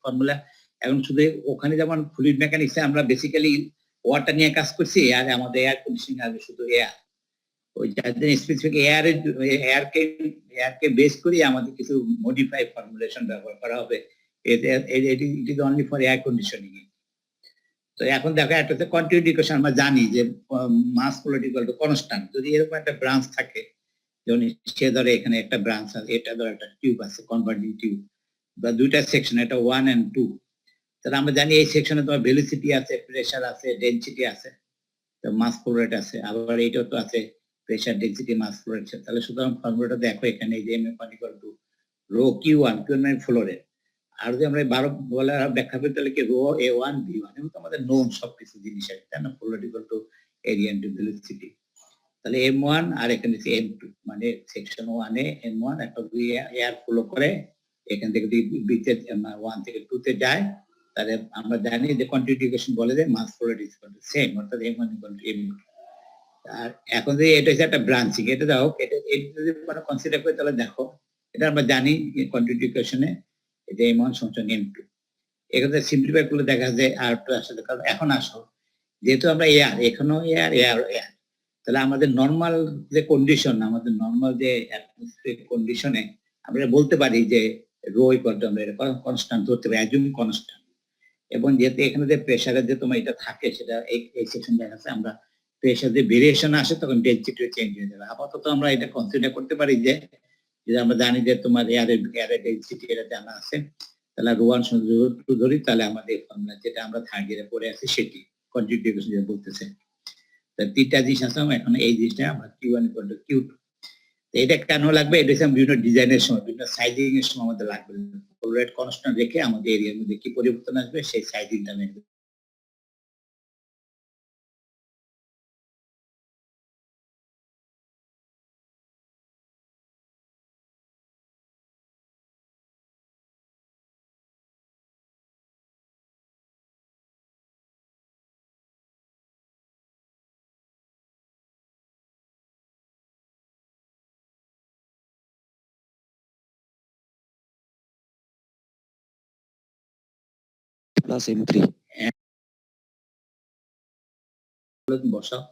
Formula. এখন শুধু ওখানে যেমন ফ্লুইড মেকানিক্সে আমরা বেসিক্যালি ওয়াটার নিয়ে কাজ করছি, আর আমাদের এয়ার কন্ডিশনিং আছে শুধু এয়ার। ওই যাদের স্পেসিফিক এয়ারকে বেস করে আমাদের কিছু মডিফাই ফর্মুলেশন ব্যবহার করা হবে। It is only for air conditioning. তো এখন দেখো একটা হচ্ছে কন্টিনিউটি ইকুয়েশন, আমরা জানি যে mass flow equal to constant. যদি এরকম একটা ব্রাঞ্চ থাকে, যেমন সে ধরে এখানে একটা ব্রাঞ্চ আছে, এটা ধরে একটা টিউব আছে, কনভার্জিং টিউব, বা দুইটা সেকশন, এটা 1 and 2, তাহলে আমরা জানি এই সেকশনে তোমার ভেলোসিটি আছে, প্রেসার আছে, ডেনসিটি আছে, তো মাস ফ্লো রেট আছে, আবার এইটাও তো আছে pressure, density, mass flow rate. তাহলে সুতরাং ফর্মুলাটা দেখো এখানে, যে M equal to rho Q1, Q1 মানে ফ্লো রেট। আর যদি আমরা 12 বলে ব্যাখ্যা করি তাহলে কি রো A1 B1, এবং আমাদের নোন সবকিছু জিনিস আছে, তাই না? Flow rate equal to area into velocity. তাহলে M1 আর এখানে হচ্ছে M2, মানে সেকশন 1 এ M1 একটা এয়ার ফ্লো করে এখান থেকে বিতে 1 থেকে 2 তে যায়, তাহলে আমরা জানি যে কন্টিনিউটি ইকুয়েশন বলে যে mass flow rate is equal to same, অর্থাৎ M1 ইকুয়াল টু M2। আর এখন যে এটা হচ্ছে একটা ব্রাঞ্চিং, এটা দাও, এটা যদি আমরা কনসিডার করি তাহলে দেখো এটা আমরা জানি কন্টিনিউটি ইকুয়েশনে এটা M1 সমান M2। এখানে সিম্পলিফাই করলে দেখা যায় R2 আসলে, কারণ এখন আসো যেহেতু আমরা এয়ার, এখনো এয়ার, তাহলে আমাদের নরমাল যে কন্ডিশন, আমাদের নরমাল যে অ্যাটমসফিয়ারিক কন্ডিশনে আমরা বলতে পারি যে রো ইকুয়াল টু, আমরা এটা কনস্ট্যান্ট ধরতে পারি, অ্যাজিউম কনস্ট্যান্ট। এবং যেহেতু এখানে যে প্রেসারের যে তোমার এটা থাকে, সেটা এই সেকশন দেখাচ্ছে, আমরা প্রেসার যে ভেরিয়েশন আসে তখন ডেনসিটি চেঞ্জ হয়ে যাবে। আপাতত আমরা এটা কনসিডার করতে পারি যে আমরা জানি যে তোমার এয়ারের ডেনসিটি এটা জানা আছে, তাহলে রো1 সমান রো2 ধরি, তাহলে আমাদের ফর্মুলা যেটা আমরা থার্ড ইয়ারে পড়ে আছি সেটি কন্টিনিউটি ইকুয়েশন যেটা বলতেছে। তিনটা জিনিস আছে, এখন এই জিনিসটা আমরা Q1 ইকুয়াল টু Q2। এটা কেন লাগবে? এটা হচ্ছে বিভিন্ন ডিজাইনের সময়, বিভিন্ন সাইজিং এর সময় আমাদের লাগবে। ফ্লো রেট কনস্ট্যান্ট রেখে আমাদের এরিয়ার মধ্যে কি পরিবর্তন আসবে সেই সাইজিংটা নেবে। প্লাস M3 বসাও,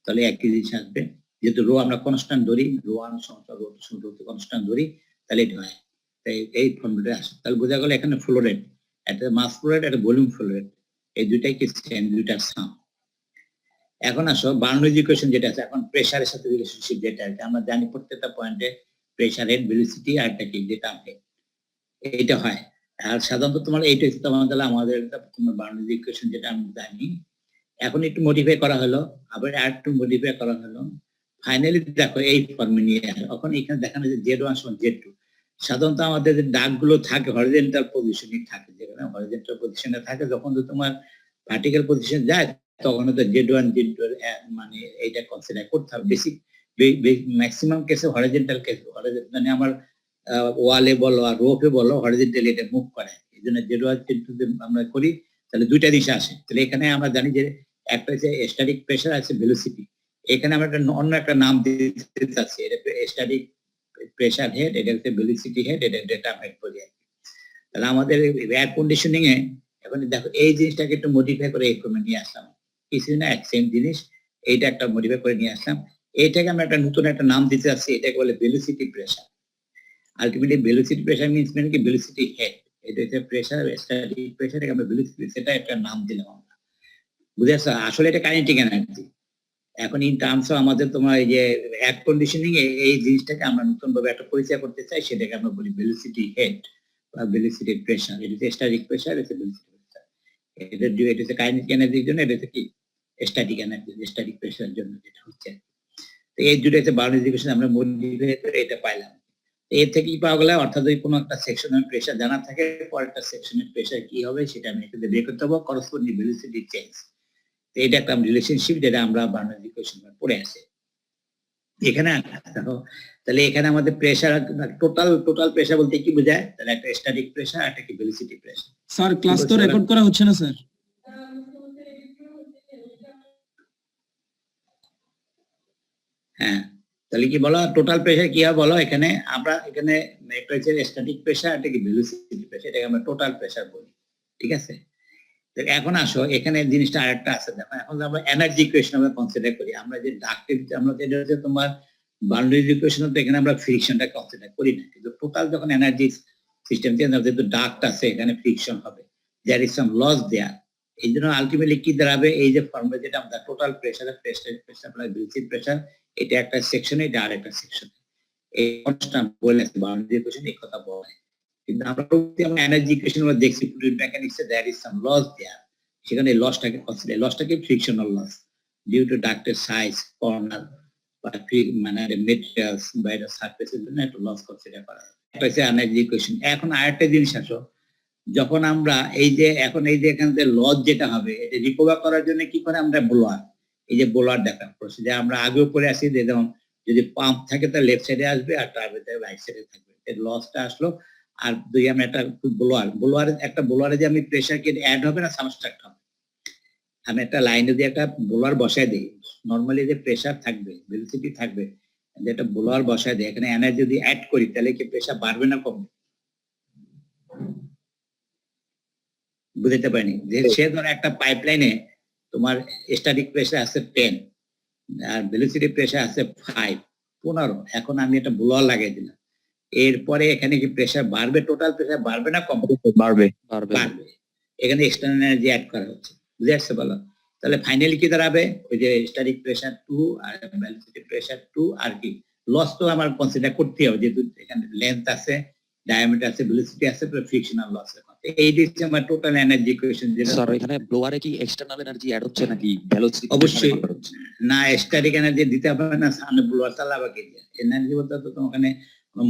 তাহলে একই জিনিস আসবে। যেহেতু রো আমরা কনস্ট্যান্ট ধরি, রো1 সমান রো2 সমান রো2 কনস্ট্যান্ট ধরি, তাহলে এটা হয়। তাই এই ফর্মুলাটা আসে, তাহলে বোঝা গেল এখানে ফ্লো রেট, একটা মাস ফ্লো রেট, একটা ভলিউম ফ্লো রেট, এই দুইটাই কি সেম, দুইটার সাম। এখন আসো বার্নৌলিজ ইকুয়েশন যেটা আছে, এখন প্রেসারের সাথে রিলেশনশিপ যেটা আছে, আমরা জানি প্রত্যেকটা পয়েন্টে প্রেসার, হেড, ভেলোসিটি আর একটা কি যেটা এইটা হয়। আর সাধারণত তোমার এইটা হচ্ছে আমাদের তোমার বার্নৌলিজ ইকুয়েশন যেটা আমরা জানি। এখন একটু মডিফাই করা হলো, আবার আর একটু মডিফাই করা হলো, ফাইনালি দেখো এই ফর্মে নিয়ে আসে। এখন এখানে দেখানো যে Z1 সমান Z2। সাধারণত আমাদের যে দাগগুলো থাকে হরিজন্টাল পজিশনে থাকে, যেখানে হরিজন্টাল পজিশনে থাকে, যখন তো তোমার ভার্টিক্যাল পজিশন যায় তখন তো Z1 Z2 মানে এইটা কনসিডার করতে হবে। বেসিক ম্যাক্সিমাম কেসে হরিজন্টাল কেস, মানে আমার ওয়ালে বলো আর রোপে বলো হরিজন্টালি এটা মুভ করে, এই জন্য Z1 Z2 আমরা করি, তাহলে দুইটা দিশা আসে। তাহলে এখানে আমরা জানি যে একটা হচ্ছে স্ট্যাটিক প্রেসার আছে, ভেলোসিটি। এখানে আমরা অন্য একটা নাম দিতে চাচ্ছি, এটা স্ট্যাটিক প্রেসার হেড, এটা হচ্ছে ভেলোসিটি হেড, এটা ডেটা হেড বলি। তাহলে আমাদের এয়ার কন্ডিশনিং এ এখন দেখো এই জিনিসটাকে একটু মডিফাই করে এই ফর্মে নিয়ে আসলাম, কিছু না এক সেম জিনিস, এইটা একটা মডিফাই করে নিয়ে আসলাম। এইটাকে আমরা একটা নতুন একটা নাম দিতে চাচ্ছি, এটাকে বলে velocity pressure. Ultimately velocity pressure means মানে কি ভেলোসিটি হেড, এটা হচ্ছে প্রেসার, স্ট্যাটিক প্রেসার, এটাকে আমরা ভেলোসিটি, সেটা একটা নাম দিলাম আমরা। বুঝে আসছো? আসলে এটা কাইনেটিক এনার্জি। এখন ইন টার্মস অফ আমাদের তোমার এই যে এয়ার কন্ডিশনিং এই জিনিসটাকে আমরা নতুন ভাবে একটা পরিচয় করতে চাই, সেটাকে আমরা বলি ভেলোসিটি হেড বা ভেলোসিটি প্রেসার। এটা হচ্ছে স্ট্যাটিক প্রেসার, এটা ভেলোসিটি প্রেসার। এটা হচ্ছে কাইনেটিক এনার্জির জন্য, এটা হচ্ছে কি স্ট্যাটিক এনার্জি, স্ট্যাটিক প্রেসারের জন্য যেটা হচ্ছে। তো এই দুটো হচ্ছে বার্নৌলিজ ইকুয়েশন, আমরা মডিফাই করে এটা পাইলাম। এর থেকে কি পাওয়া গেল, অর্থাৎ যদি কোনো একটা সেকশনের প্রেসার জানা থাকে, পরেরটা সেকশনের প্রেসার কি হবে সেটা আমি এখানে বের করতে হবে, করসপন্ডিং ভেলোসিটি চেঞ্জ। এটা একটা রিলেশনশিপ যেটা আমরা বার্নৌলিজ ইকুয়েশন পড়ে আসি। এখানে দেখো, তাহলে এখানে আমাদের প্রেসার, টোটাল প্রেসার বলতে কি বোঝায়, তাহলে একটা স্ট্যাটিক প্রেসার, একটা কি ভেলোসিটি প্রেসার। স্যার ক্লাস তো রেকর্ড করা হচ্ছে না স্যার। হ্যাঁ, তাহলে কি বলো টোটাল প্রেসার কি হবে বলো। এখানে আমরা এখানে একটা হচ্ছে স্ট্যাটিক প্রেসার, একটা কি ভেলোসিটি প্রেসার, এটাকে আমরা টোটাল প্রেসার বলি। ঠিক আছে? তো এখন আসো এখানে জিনিসটা আরেকটা আছে, দেখো এখন আমরা এনার্জি ইকুয়েশন আমরা কনসিডার করি, আমরা যে ডাক্টের আমরা যেটা হচ্ছে তোমার বাউন্ডারি ইকুয়েশন, তো এখানে আমরা ফ্রিকশনটা কনসিডার করি না, কিন্তু টোটাল যখন এনার্জি সিস্টেম চেঞ্জ হবে, যেহেতু ডাক্ট আছে এখানে ফ্রিকশন হবে, দেয়ার ইজ সাম লস দেয়ার। এই জন্য আলটিমেটলি কি দাঁড়াবে, এই যে ফর্মুলা যেটা আমরা total pressure plus basic pressure, এটা একটা সেকশনে, এটা আরেকটা সেকশনে, এই কনস্ট্যান্ট বলে বাউন্ডারি ইকুয়েশন এই কথা বলে। কিন্তু আমরা এনার্জি ইকুয়েশন আমরা দেখছি ফ্লুইড মেকানিক্সে there is some loss there, সেখানে লসটাকে কনসিডার, লসটাকে ফ্রিকশনাল লস ডিউ টু ডাক্টের সাইজ, কর্নার বা মানে মেটেরিয়ালস বা এটা সারফেসের জন্য একটা লস কনসিডার করা হয়। এটা হচ্ছে এনার্জি ইকুয়েশন। এখন আরেকটা জিনিস আসো, যখন আমরা এই যে এখন এই যে এখান থেকে লস যেটা হবে এটা রিকভার করার জন্য কি করে আমরা ব্লোয়ার, এই যে ব্লোয়ার দেখা প্রসিজার আমরা আগেও পড়ে আসি যে যেমন যদি পাম্প থাকে তাহলে লেফট সাইডে আসবে আর টার্বাইন রাইট সাইডে থাকবে, এর লসটা আসলো। আর দুই আমরা একটা ব্লোয়ারে যে আমি প্রেসার কে অ্যাড হবে না সাবস্ট্রাক্ট হবে, আমি একটা লাইনে দিয়ে একটা ব্লোয়ার বসায় দিই, নরমালি যে প্রেসার থাকবে ভেলোসিটি থাকবে, যেটা ব্লোয়ার বসায় দিই, এখানে এনার্জি যদি অ্যাড করি তাহলে কি প্রেসার বাড়বে না কমবে? বুঝতে পারিনি যে সে ধর একটা পাইপলাইনে তোমার স্ট্যাটিক প্রেসার আছে 10 আর ভেলোসিটি প্রেসার আছে 15, এখন আমি একটা ব্লোয়ার লাগিয়ে দিলাম, এরপরে এখানে কি প্রেসার বাড়বে, টোটাল প্রেসার বাড়বে না কমবে? বাড়বে। বাড়বে। এখানে এক্সটার্নাল এনার্জি অ্যাড করা হচ্ছে, বুঝে আসছে বলো? তাহলে ফাইনালি কি দাঁড়াবে, ওই যে স্ট্যাটিক প্রেসার 2 আর ভেলোসিটি প্রেসার 2 আর কি লস তো আমার কনসিডার করতে হবে, যেহেতু এখানে লেন্থ আছে, ডায়ামিটার আছে, ভেলোসিটি আছে, ফ্রিকশনাল লস আছে। এই দিচ্ছে আমার টোটাল এনার্জি ইকুয়েশন যেটা। স্যার এখানে ব্লোয়ারে কি এক্সটারনাল এনার্জি অ্যাড হচ্ছে নাকি ভেলোসিটি? অবশ্যই না, স্ট্যাটিক এনার্জি দিতে হবে না, সামনে ব্লোয়ার চালাবে কি দিয়ে এনার্জি বলতে তো ওখানে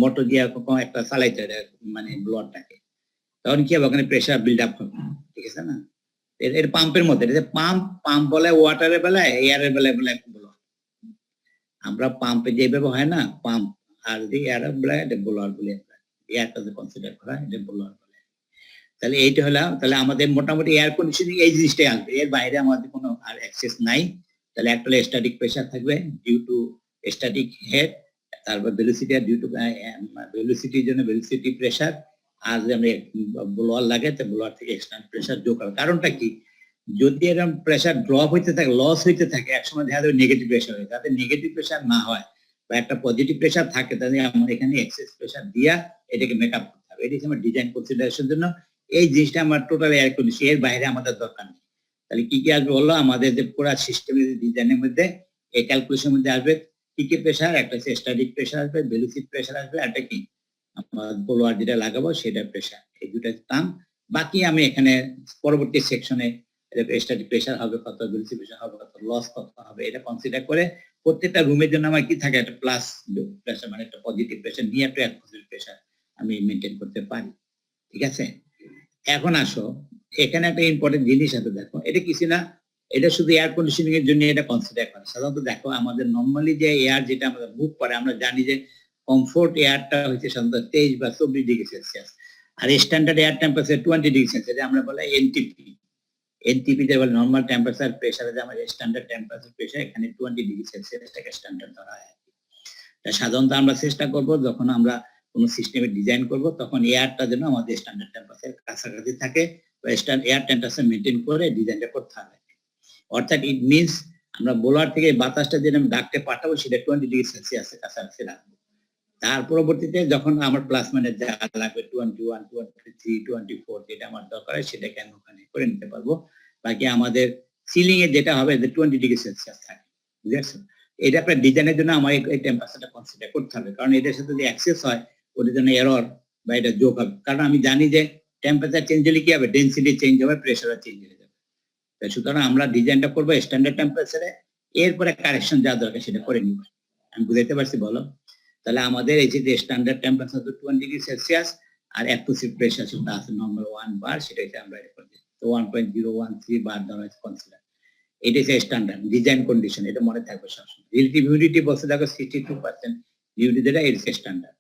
মোটর দিয়ে কোনো একটা চালাইতে হবে মানে ব্লোয়ারটাকে, তখন কি হবে ওখানে প্রেসার বিল্ড আপ হবে, ঠিক আছে না? এর পাম্পের মধ্যে পাম্প বলে ওয়াটারের বেলায়, এয়ারের বেলায় বলে ব্লোয়ার, আমরা পাম্পে যেভাবে হয় না পাম্প, আর যদি এয়ারের বেলায় এটা ব্লোয়ার বলে, এয়ারটা কনসিডার করা এটা ব্লোয়ার বলে। তাহলে এইটা হলো, তাহলে আমাদের মোটামুটি এয়ার কন্ডিশনিং এই জিনিসটাই আসবে, এর বাইরে আমাদের কোনো আর অ্যাক্সেস নাই। তাহলে একটা স্ট্যাটিক প্রেসার থাকবে ডিউ টু স্ট্যাটিক হেড, তারপর ভেলোসিটি ডিউ টু ভেলোসিটির জন্য ভেলোসিটি প্রেসার, আর যদি আমরা ব্লোয়ার লাগে তো ব্লোয়ার থেকে এক্সটার্নাল প্রেসার যোগ হবে। কারণটা কি, যদি এরকম প্রেসার ড্রপ হইতে থাকে, লস হইতে থাকে, একসময় দেখা যাবে নেগেটিভ প্রেসার হয়, যাতে নেগেটিভ প্রেসার না হয় বা একটা পজিটিভ প্রেসার থাকে, তাহলে আমরা এখানে এক্সেস প্রেসার দিয়া এটাকে মেকআপ করতে হবে। এটি আমার ডিজাইন কনসিডারেশনের জন্য এই জিনিসটা আমার টোটাল এয়ার কন্ডিশন, এর বাইরে আমাদের দরকার নেই। তাহলে কি কি আসবে বললো, আমাদের যে পুরো সিস্টেমের ডিজাইনের মধ্যে এই ক্যালকুলেশনের মধ্যে আসবে কি কি প্রেসার, একটা হচ্ছে স্ট্যাটিক প্রেসার আসবে, ভেলোসিটি প্রেসার আসবে, আর একটা কি আমার ব্লোয়ার যেটা লাগাবো সেটা প্রেসার, এই দুটো টার্ম। বাকি আমি এখানে পরবর্তী সেকশনে স্ট্যাটিক প্রেসার হবে কত, ভেলোসিটি প্রেসার হবে কত, লস কত হবে, এটা কনসিডার করে প্রত্যেকটা রুমের জন্য আমার কি থাকে একটা প্লাস প্রেসার মানে একটা পজিটিভ প্রেসার নিয়ে একটা অ্যাটমসফিয়ার প্রেসার আমি মেনটেন করতে পারি, ঠিক আছে? এখন আসো এখানে একটা ইম্পর্টেন্ট জিনিস আছে, দেখো এটা কিছু না, এটা শুধু এয়ার কন্ডিশনিং এর জন্য এটা কনসিডার করে। সাধারণত দেখো আমাদের নর্মালি যে এয়ার যেটা আমাদের মুভ করে, আমরা জানি যে কমফোর্ট এয়ারটা হচ্ছে সাধারণত 23 বা 24 ডিগ্রি সেলসিয়াস, আর standard air temperature 20 degree Celsius, আমরা বলে এনটিপি। এনটিপি যে বলে নর্মাল টেম্পারেচার প্রেসার, যে আমাদের স্ট্যান্ডার্ড টেম্পারেচার প্রেসার এখানে 20 ডিগ্রি সেলসিয়াসটাকে স্ট্যান্ডার্ড ধরা হয়। সাধারণত আমরা চেষ্টা করব যখন আমরা কোনো সিস্টেমে ডিজাইন করব তখন এয়ারটা যেন আমাদের স্ট্যান্ডার্ড টেম্পারেচার কাছাকাছি থাকে, বা এয়ার টেম্পারেচার মেনটেন করে ডিজাইনটা করতে হবে। অর্থাৎ ইট মিনস আমরা ব্লোয়ার থেকে বাতাসটা যেন ডাকতে পাঠাবো সেটা 20 ডিগ্রি সেলসিয়াসের কাছাকাছি রাখবো। তার পরবর্তীতে যখন আমার প্লাস মানে যা লাগবে 21, 23, 24 যেটা আমার দরকার হয় সেটাকে আমি ওখানে করে নিতে পারবো। বাকি আমাদের সিলিং এ যেটা হবে যে 20 ডিগ্রি সেলসিয়াস থাকে, বুঝেছো? এটা আপনার ডিজাইনের জন্য আমার এই টেম্পারেচারটা কনসিডার করতে হবে, কারণ এটার সাথে যদি অ্যাক্সেস হয় ওটার জন্য এরর বা এটা যোগ হবে। কারণ আমি জানি যে টেম্পারেচার চেঞ্জ হলে কি হবে, ডেনসিটি চেঞ্জ হবে, প্রেসারও চেঞ্জ হয়ে যাবে। সুতরাং আমরা ডিজাইনটা করবো স্ট্যান্ডার্ড টেম্পারেচারে, এরপরে কারেকশন যা দরকার সেটা করে নিব। আমি বুঝাইতে পারছি বলো? তাহলে আমাদের এই যে স্ট্যান্ডার্ড টেম্পারেচার 20 ডিগ্রি সেলসিয়াস আর অ্যাটমসফিয়ার প্রেসার সেটা আছে নরমাল 1 বার, সেটাকে আমরা রেকর্ড দিই তো 1.013 বার ধরা হয়েছে কনসিডার। এটা হচ্ছে স্ট্যান্ডার্ড ডিজাইন কন্ডিশন, এটা মনে থাকবে সবসময়। রিলেটিভ হিউমিডিটি বলছে দেখো 62% হিউমিডিটি, যেটা এর স্ট্যান্ডার্ড।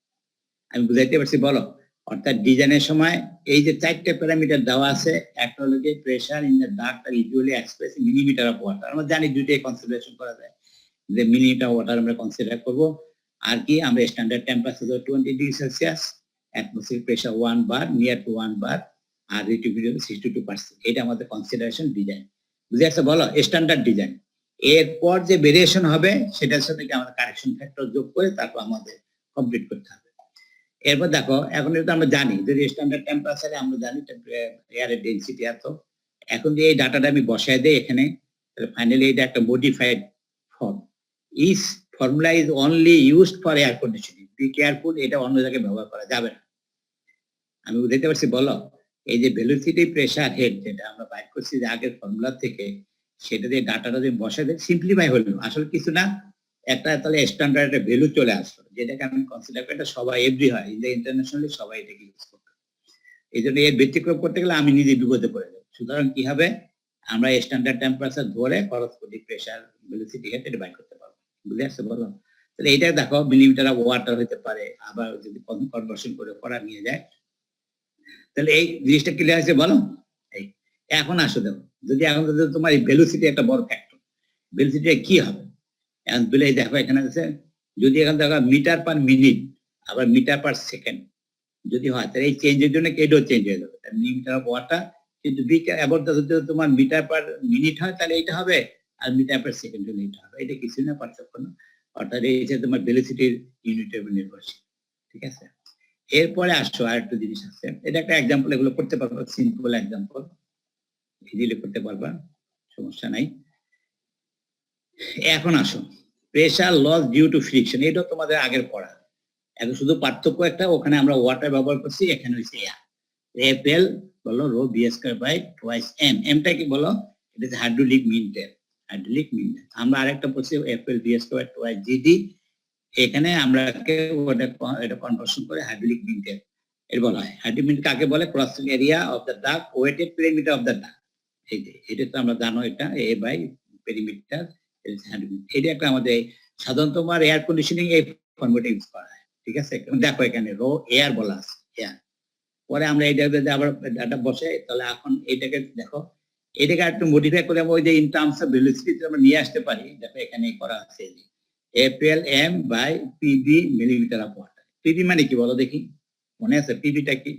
আমি বুঝাইতে পারছি বলো? অর্থাৎ ডিজাইনের সময় এই যে 4টে প্যারামিটার দেওয়া আছে, একটা হলো কি প্রেসার ইন দ্য ডাক্ট আর usually express in millimetre of water, আমরা জানি দুইটাই কনসিডারেশন করা যায়, যে মিলিমিটার ওয়াটার আমরা কনসিডার করব। আর কি আমরা standard temperature 20 degree Celsius, atmosphere pressure 1 bar, near to 1 bar, আর রিলেটিভিটি হলো 62%। এটা আমাদের কনসিডারেশন ডিজাইন, বুঝে আসছে বলো, স্ট্যান্ডার্ড ডিজাইন। এরপর যে ভেরিয়েশন হবে সেটার সাথে কি আমাদের কারেকশন ফ্যাক্টর যোগ করে তারপর আমাদের কমপ্লিট করতে হবে। এরপর দেখো, এখন এটা আমরা জানি যদি স্ট্যান্ডার্ড টেম্পারেচারে আমরা জানি এয়ারের ডেনসিটি এত। এখন যে এই ডাটাটা আমি বসায় দেই এখানে, তাহলে ফাইনালি এটা একটা modified form. Is formula is only used for air conditioning, be careful, এটা অন্য জায়গায় ব্যবহার করা যাবে না। আমি বুঝতে পারছি বলো, এই যে ভেলোসিটি প্রেসার হেড যেটা আমরা বাইর করছি যে আগের ফর্মুলা থেকে, সেটা দিয়ে ডাটাটা যদি বসায় দেয় সিম্পলিফাই হলো, আসলে কিছু না, একটা তাহলে স্ট্যান্ডার্ড একটা ভ্যালু চলে আসলো, যেটাকে আমি কনসিডার করি এটা সবাই এভরি হয় ইন্টারন্যাশনালি সবাই এটাকে ইউজ করবে। এই জন্য এর ব্যতিক্রম করতে গেলে আমি নিজে বিপদে পড়ে যাবো। সুতরাং কি হবে, আমরা স্ট্যান্ডার্ড টেম্পারেচার ধরে করসপন্ডিং প্রেসার ভেলোসিটি হেড এটা বাইর করতে পারবো। বুঝে আসছে বলো? তাহলে এটা দেখো মিলিমিটার অফ ওয়াটার হতে পারে, আবার যদি কনভার্সন করে করা নিয়ে যায়, তাহলে এই জিনিসটা ক্লিয়ার আছে বলো। এই এখন আসো দেখো, যদি এখন যদি তোমার এই ভেলোসিটি একটা বড় ফ্যাক্টর, ভেলোসিটি কি হবে এখন বলে দেখো এখানে আছে, যদি এখানে দেখো মিটার পার মিনিট আবার মিটার পার সেকেন্ড যদি হয়, তাহলে এই চেঞ্জের জন্য এটাও চেঞ্জ হয়ে যাবে, মিটার অফ ওয়াটার। কিন্তু যদি তোমার মিটার পার মিনিট হয় তাহলে এটা হবে, আর মিটার পার সেকেন্ড হলে এটা হবে। এটা কিছুই না, পার্থক্য না, অর্থাৎ এই যে তোমার ভেলোসিটির ইউনিটের উপর নির্ভরশীল। ঠিক আছে, এরপরে আসো আর একটা জিনিস আছে, এটা একটা এক্সাম্পল, এগুলো করতে পারবো, সিম্পল এক্সাম্পল ইজিলি করতে পারবা, সমস্যা নাই। এখন আসো pressure loss due to friction, এটা তোমাদের আগের পড়া। এখন শুধু পার্থক্য একটা, ওখানে আমরা ওয়াটার ব্যবহার করছি, এখানে হচ্ছে এয়ার। এফএল বলো rho B square by twice M, এমটা কি বলো, এটা হচ্ছে hydraulic mean depth, hydraulic mean depth. আমরা আরেকটা পড়ছি FL B square twice GD, এখানে আমরা এটা কনভার্সন করে হাইড্রোলিক মিন ডেপ এর বলা হয়। হাইড্রোলিক মিন কাকে বলে, crossing area of the duct wetted perimeter of the duct. এই যে এটা তো আমরা জানো, এটা এ বাই পেরিমিটার, এটা একটা আমাদের সাধারণত আমার এয়ার কন্ডিশনিং এই ফর্মুলাটা ইউজ করা হয়। ঠিক আছে, দেখো এখানে রো এয়ার বলা আছে, এয়ার। পরে আমরা এইটা আবার ডাটা বসে, তাহলে এখন এটাকে দেখো, এটাকে একটু মডিফাই করে ওই যে ইন টার্মস অফ ভেলোসিটি আমরা নিয়ে আসতে পারি। দেখো এখানে করা আছে FL M by PB millimetre of water. PB মানে কি বলো দেখি, মনে আছে পিবিটা কি?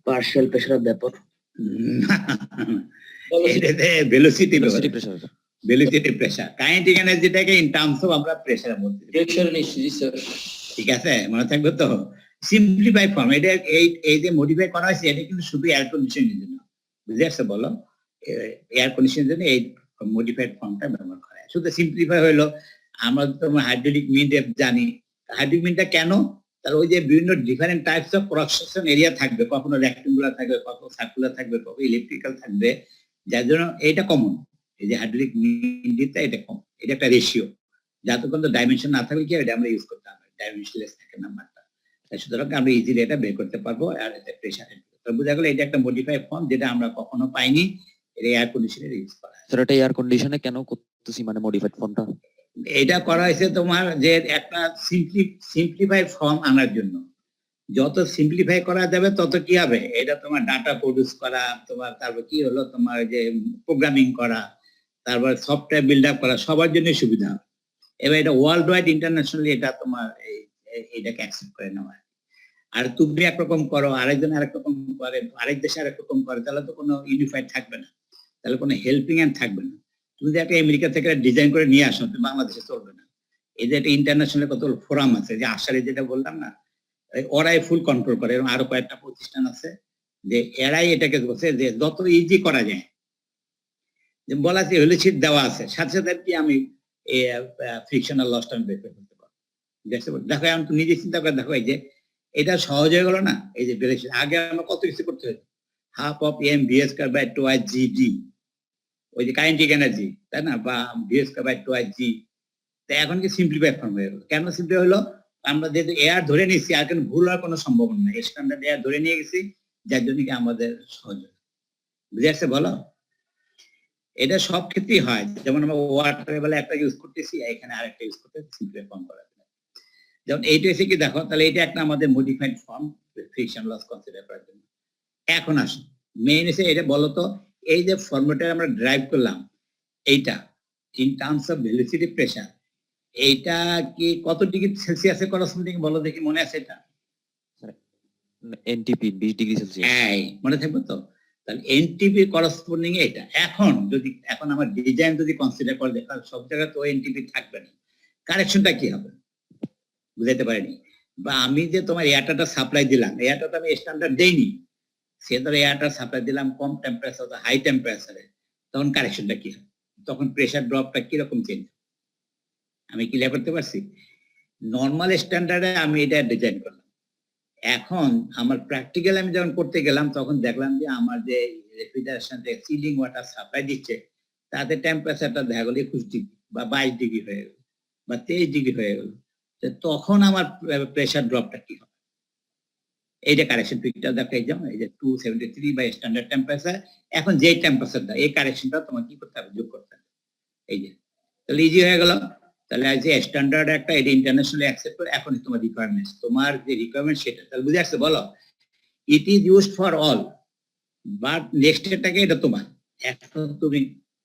পার্শিয়াল প্রেসার অফ ভেপর, এটাতে velocity pressure, velocity pressure, kinetic এনার্জিটাকে ইন টার্মস অফ আমরা প্রেসারের মধ্যে, প্রেসার নিশ্চয়ই স্যার। ঠিক আছে, মনে থাকবে তো। সিম্পলিফাই ফর্ম, এটা এই যে মডিফাই করা হয়েছে এটা কিন্তু শুধু এয়ার কন্ডিশনের জন্য, বুঝে আসছে বলো, এয়ার কন্ডিশনের জন্য এই মডিফাইড ফর্মটা ব্যবহার করা হয়। শুধু সিম্পলিফাই হলো, আমরা তো হাইড্রোলিক মিন ডেপ জানি, হাইড্রোলিক মিনটা কেন, তার ওই যে বিভিন্ন different types of cross section area থাকবে, কখনো রেক্টেঙ্গুলার থাকবে, কখনো সার্কুলার থাকবে, কখনো ইলেকট্রিক্যাল থাকবে, যার জন্য এইটা কমন। এই যে হাইড্রোলিক মিন ডেপটা এটা কম, এটা একটা রেশিও, যতক্ষণ তো ডাইমেনশন না থাকলে কি এটা আমরা ইউজ করতে হবে, ডাইমেনশনলেস থাকে নাম্বারটা, সুতরাং আমরা ইজিলি এটা বের করতে পারবো। আর এটা প্রেসার বোঝা গেল, এটা একটা মডিফাই ফর্ম যেটা আমরা কখনো পাইনি, এটা এয়ার কন্ডিশনের ইউজ করা হয়। স্যার এটা এয়ার কন্ডিশনে কেন করতেছি, মানে মডিফাইড ফর্মটা? এটা করা হয়েছে তোমার যে একটা সিম্পলিফাই ফর্ম আনার জন্য। যত সিম্পলিফাই করা যাবে তত কি হবে, এটা তোমার ডাটা প্রডিউস করা, তোমার তারপর কি হলো তোমার যে প্রোগ্রামিং করা, তারপর সফটওয়্যার বিল্ড আপ করা, সবার জন্য সুবিধা হবে। এবার এটা ওয়ার্ল্ড ওয়াইড ইন্টারন্যাশনালি এটা তোমার এইটাকে অ্যাকসেপ্ট করে নেওয়া। আর তুমি একরকম করো, আরেকজন আরেক রকম করে, আরেক দেশে আরেক রকম করে, তাহলে তো কোনো ইউনিফাইড থাকবে না, তাহলে কোনো হেল্পিং হ্যান্ড থাকবে না। তুমি যদি একটা আমেরিকা থেকে ডিজাইন করে নিয়ে আসো, তুমি বাংলাদেশে চলবে না। এই যে একটা ইন্টারন্যাশনাল কত ফোরাম আছে, যে আশারে যেটা বললাম না, ওরাই ফুল কন্ট্রোল করে, এবং আরো কয়েকটা প্রতিষ্ঠান আছে যে এরাই এটাকে বলছে যে যত ইজি করা যায়, যে বলা আছে হেলিসিট দেওয়া আছে, সাথে সাথে কি আমি ফ্রিকশনাল লসটা আমি বের করে ফেলতে পারবো। দেখো এখন তুমি নিজে চিন্তা করে দেখো, এই যে এটা সহজ হয়ে গেল না, এই যে বেড়েছে। আগে আমরা কত কিছু করতে হতো, half of M V square by twice G D, ওই যে কাইনেটিক এনার্জি, তাই না, বা V square by twice G. তো এখন কি সিম্পলিফাই ফর্ম হয়ে গেল, কেন সিম্পলিফাই হলো, আমরা যেহেতু এয়ার ধরে নিচ্ছি, আর কোনো ভুল হওয়ার কোনো সম্ভাবনা নেই, স্ট্যান্ডার্ড এয়ার ধরে নিয়ে গেছি, যার জন্য কি আমাদের সহজ হয়। বুঝে আসছে বলো? এটা সব ক্ষেত্রেই হয়, যেমন আমরা ওয়াটার বেলা একটা ইউজ করতেছি, এখানে আরেকটা ইউজ করতে সিম্পলিফাই ফর্ম করা, যেমন এইটা এসে কি দেখো, তাহলে এটা একটা আমাদের modified form friction loss consider করার জন্য। এখন আসো মেইন এসে এটা বলো তো, এই যে ফর্মুলাটা আমরা ড্রাইভ করলাম, এইটা in terms of velocity pressure, এইটা কি কত ডিগ্রি সেলসিয়াসে করসপন্ডিং বলো দেখি, মনে আছে এটা? NTP 20 degree Celsius. এই মনে থাকবে তো? তাহলে এনটিপি করসপন্ডিং এটা। এখন আমার ডিজাইন যদি কনসিডার করে দেখো সব জায়গায় তো এনটিপি থাকবে না, কারেকশনটা কি হবে বুঝাইতে পারিনি। বা আমি যে তোমার এয়ারটা সাপ্লাই দিলাম, এয়ারটা আমি স্ট্যান্ডার্ড দেইনি, সে ধরো এয়ারটা সাপ্লাই দিলাম কম টেম্পারেচার হাই টেম্পারেচারে, তখন কারেকশনটা কি হবে, তখন প্রেসার ড্রপটা কিরকম চেঞ্জ, আমি ক্লিয়ার করতে পারছি? নর্মাল স্ট্যান্ডার্ডে আমি এটা ডিজাইন করলাম, এখন আমার প্র্যাকটিক্যাল আমি যখন করতে গেলাম তখন দেখলাম যে আমার যে রেফ্রিজারেশন যে সিলিং ওয়াটার সাপ্লাই দিচ্ছে তাতে টেম্পারেচারটা দেখা গেল 21 ডিগ্রি বা 22 ডিগ্রি হয়ে গেল বা 23 ডিগ্রি হয়ে গেল, তখন আমার প্রেসার ড্রপটা কি হবে? এই যে কারেকশন পিকটা দেখো, এই যে 273 বাই স্ট্যান্ডার্ড টেম্পারেচার, এখন যে টেম্পারেচারটা এই কারেকশনটা তোমার কি করতে হবে, যোগ করতে হবে। এই যে তাহলে ইজি হয়ে গেল। তাহলে যে স্ট্যান্ডার্ড একটা এটা ইন্টারন্যাশনালি অ্যাকসেপ্ট করে, এখন তোমার রিকোয়ারমেন্টস, তোমার যে রিকোয়ারমেন্ট সেটা তাহলে বুঝে আসছে বলো, it is used for all but next এটাকে এটা তোমার, এখন তুমি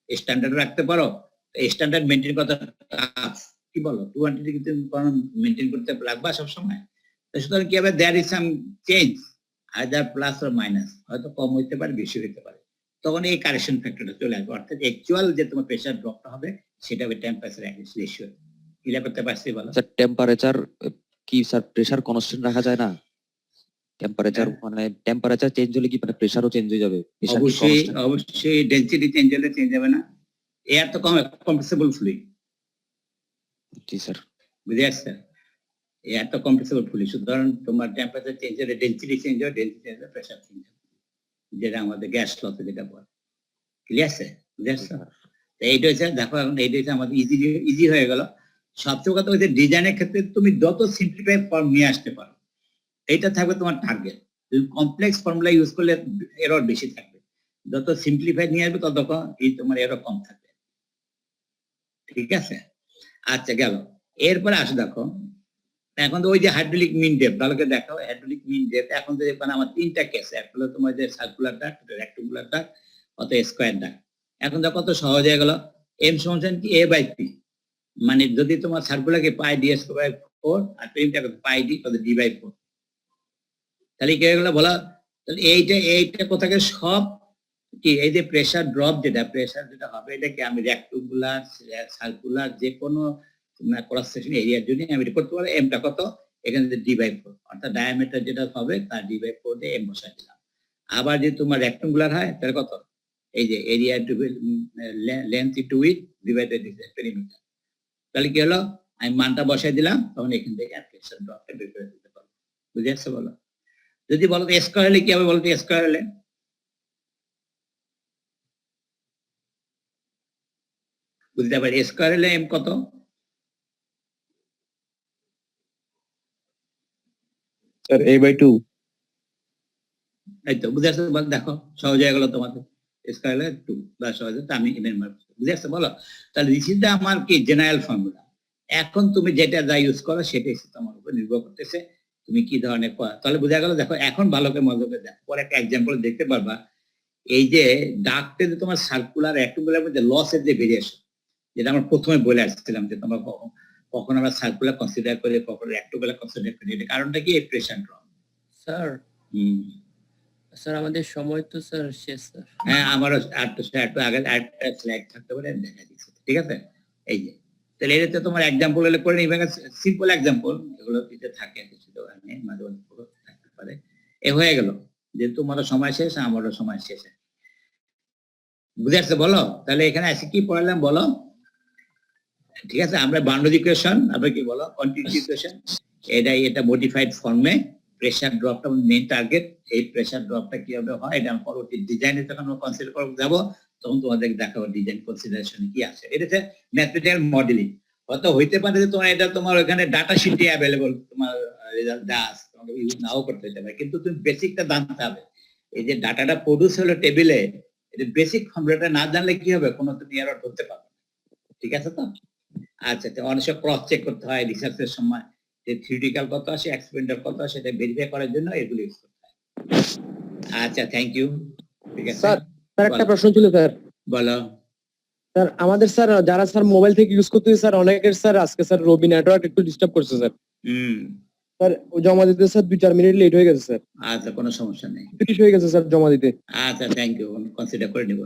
স্ট্যান্ডার্ড রাখতে পারো, স্ট্যান্ডার্ড মেনটেন করতে কি বলো 200 ডিগ্রি মেনটেন করতে লাগবা সবসময়। সুতরাং কি হবে, there is some change either plus or minus, হয়তো কম হইতে পারে বেশি হইতে পারে, তখন এই কারেকশন ফ্যাক্টরটা চলে আসবে, অর্থাৎ অ্যাকচুয়াল যে তোমার প্রেসার ড্রপটা হবে সেটা হবে টেম্পারেচার রেশিও। ক্লিয়ার করতে পারছি বলো? স্যার টেম্পারেচার কি স্যার প্রেসার কনস্ট্যান্ট রাখা যায় না? টেম্পারেচার মানে টেম্পারেচার চেঞ্জ হলে কি মানে প্রেসারও চেঞ্জ হয়ে যাবে? Pressure কি অবশ্যই constant? অবশ্যই ডেনসিটি চেঞ্জ হলে চেঞ্জ হবে না, এয়ার তো কম্প্রেসিবল ফ্লুইড, জি স্যার। বুঝে আসছে? এয়ার তো কম্প্রেসিবল ফ্লুইড, সুতরাং তোমার টেম্পারেচার চেঞ্জ হলে ডেনসিটি চেঞ্জ হবে, ডেনসিটি চেঞ্জ হলে প্রেসার চেঞ্জ হবে, যেটা আমাদের গ্যাস লতে যেটা বলে। ক্লিয়ার আছে? বুঝে আসছে? এইটা হচ্ছে দেখো, এখন এইটা হচ্ছে আমাদের ইজি হয়ে গেল। সবচেয়ে কথা হচ্ছে ডিজাইনের ক্ষেত্রে তুমি যত সিম্পলিফাই ফর্ম নিয়ে আসতে পারো এইটা থাকবে তোমার টার্গেট। তুমি কমপ্লেক্স ফর্মুলা ইউজ করলে এরর বেশি থাকবে, যত সিম্পলিফাই নিয়ে আসবে তত এই তোমার এরর কম থাকবে। ঠিক আছে, আচ্ছা গেল। এরপরে আসে দেখো, এখন তো ওই যে হাইড্রোলিক মিন ডেপথ, তাহলে দেখো হাইড্রোলিক মিন ডেপথ, এখন তো মানে আমার তিনটা কেস, একটা হলো তোমার যে সার্কুলার ডাক্ট, রেক্টাঙ্গুলার ডাক্ট, অত স্কয়ার ডাক্ট। এখন দেখো কত সহজ হয়ে গেল, এম সমান কি এ বাই পি, মানে যদি তোমার সার্কুলারকে পাই ডি স্কয়ার বাই 4 আর প্রিমটাকে পাই ডি কত ডি বাই 4, তাহলে কি হয়ে গেল বলো? তাহলে এইটা কোথাকে সব কি, এই যে প্রেসার ড্রপ যেটা হবে এটাকে আমি রেক্টাঙ্গুলার সার্কুলার যে কোনো ক্রস সেকশন এরিয়ার জন্য আমি এটা করতে পারি, এমটা কত এখানে ডি বাই 4, অর্থাৎ ডায়ামিটার যেটা হবে তার ডি বাই 4 দিয়ে এম বসাই দিলাম। আবার যদি তোমার রেক্টাঙ্গুলার হয় তাহলে কত, এই যে area to length to with divided perimeter, তাহলে কি হলো আমি মানটা বসাই দিলাম, তখন এখান থেকে প্রেসার ড্রপটা বের করে দিতে পারবো। বুঝে আসছে বলো? যদি বলো তো স্কয়ার হলে কি হবে, বলো তো স্কয়ার হলে বুঝতে পারি, স্কয়ার হলে এম কত, স্যার a/2। এই তো বুঝে আসছে? দেখো সহজ হয়ে গেল তোমাদের, স্কয়ার হলে 2 বা সহজ, আমি এম এর মান বুঝে আসছে বলো? তাহলে দিস ইজ আমার কি জেনারেল ফর্মুলা। এখন তুমি যেটা যা ইউজ করো সেটাই তোমার উপর নির্ভর করতেছে তুমি কি ধরনের তাহলে বোঝা গেল। দেখো এখন ভালো করে মজা করে দেখো, পরে একটা এক্সাম্পল দেখতে পারবা। এই যে ডাক্টে যে তোমার সার্কুলার রেক্টাঙ্গুলার মধ্যে লসের যে ভেরিয়েশন, যেটা আমরা প্রথমে বলে আসছিলাম যে তোমরা কখন আমরা সার্কুলার কনসিডার করি, কখন রেক্টাঙ্গুলার কনসিডার করি, এটা কারণটা কি প্রেসার ড্রপ। স্যার স্যার আমাদের সময় তো স্যার শেষ স্যার। হ্যাঁ আমারও একটু আগে আরেকটা স্লাইড থাকতে পারে, দেখা দিচ্ছি। ঠিক আছে, এই যে তাহলে এটাতে তোমার এক্সাম্পল হলে করে নিবে, সিম্পল এক্সাম্পল এগুলো দিতে থাকে, কিছু দোকানে মাঝে মাঝে থাকতে পারে। এ হয়ে গেল যে তোমারও সময় শেষ, আমারও সময় শেষ। বুঝে আসছে বলো? তাহলে এখানে আসি কি পড়ালাম বলো? ঠিক আছে, আমরা বাউন্ডারি ইকুয়েশন, আমরা কি বলো কন্টিনিউটি ইকুয়েশন, এটা মডিফাইড ফর্মে প্রেসার ড্রপটা মেইন টার্গেট। এই প্রেসার ড্রপটা কিভাবে হয় এটা আমরা পরবর্তী ডিজাইনে যখন আমরা কনসিডার করব যাব তখন তোমাদের দেখাবো ডিজাইন কনসিডারেশন কি আছে। এটা হচ্ছে ম্যাথমেটিক্যাল মডেলিং। হয়তো হইতে পারে যে তোমার এটা তোমার ওখানে ডাটা শিটে অ্যাভেলেবল, তোমার রেজাল্ট দাস তোমাকে ইউজ নাও করতে হতে পারে, কিন্তু তুমি বেসিকটা জানতে হবে। এই যে ডাটাটা প্রডিউস হলো টেবিলে, এটা বেসিক ফর্মুলাটা না জানলে কি হবে, কোনো তুমি এরর ধরতে পারবে। ঠিক আছে তো? আচ্ছা, অনেক সময় ক্রস চেক করতে হয় রিসার্চের সময়, যে থিওরিটিক্যাল কত আসে এক্সপেরিমেন্টাল কত আসে, সেটা ভেরিফাই করার জন্য এগুলো ইউজ করতে হয়। আচ্ছা, থ্যাংক ইউ। ঠিক আছে স্যার একটা প্রশ্ন ছিল স্যার। বলো। স্যার আমাদের স্যার যারা স্যার মোবাইল থেকে ইউজ করতেছে স্যার, অনেকের স্যার আজকে স্যার রবি নেটওয়ার্ক একটু ডিস্টার্ব করছে স্যার। স্যার জমা দিতে স্যার 2-4 মিনিট লেট হয়ে গেছে স্যার, আচ্ছা, কোনো সমস্যা নেই। 30 হয়ে গেছে স্যার জমা দিতে। আচ্ছা, থ্যাংক ইউ, কনসিডার করে নেবো।